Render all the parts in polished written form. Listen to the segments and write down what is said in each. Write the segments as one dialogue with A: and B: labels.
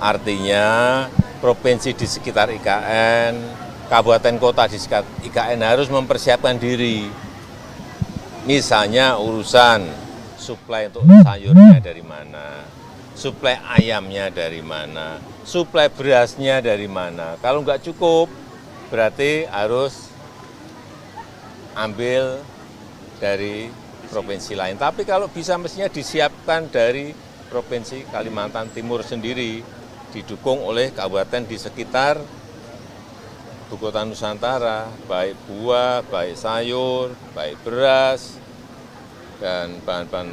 A: Artinya provinsi di sekitar IKN, kabupaten kota di sekitar IKN harus mempersiapkan diri. Misalnya urusan suplai untuk sayurnya dari mana, suplai ayamnya dari mana, suplai berasnya dari mana. Kalau nggak cukup, berarti harus ambil dari provinsi lain. Tapi kalau bisa mestinya disiapkan dari Provinsi Kalimantan Timur sendiri, didukung oleh kabupaten di sekitar Ibu Kota Nusantara, baik buah, baik sayur, baik beras, dan bahan-bahan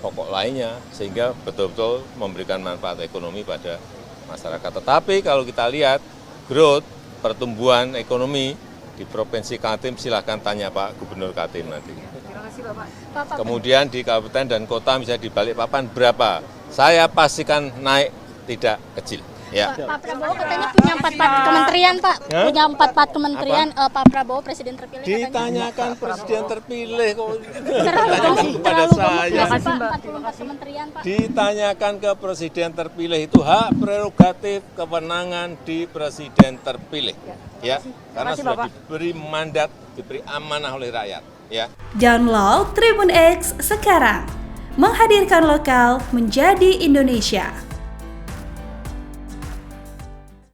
A: pokok lainnya, sehingga betul-betul memberikan manfaat ekonomi pada masyarakat. Tetapi kalau kita lihat growth, pertumbuhan ekonomi di Provinsi Kaltim, silahkan tanya Pak Gubernur Kaltim nanti. Kemudian di kabupaten dan kota misalnya di Balikpapan berapa? Saya pastikan naik tidak kecil. Ya.
B: Pak Prabowo katanya punya 44 kementerian, Pak.
A: Hah?
B: Punya 44 kementerian, Pak Prabowo presiden terpilih.
A: Ditanyakan presiden terpilih kok
B: Terlalu
A: kepada saya.
B: Pak, 44 kementerian, Pak.
A: Ditanyakan ke presiden terpilih, itu hak prerogatif kewenangan di presiden terpilih. Ya, karena sudah diberi mandat, diberi amanah oleh rakyat. Ya.
C: Download Tribun X sekarang, menghadirkan lokal menjadi Indonesia.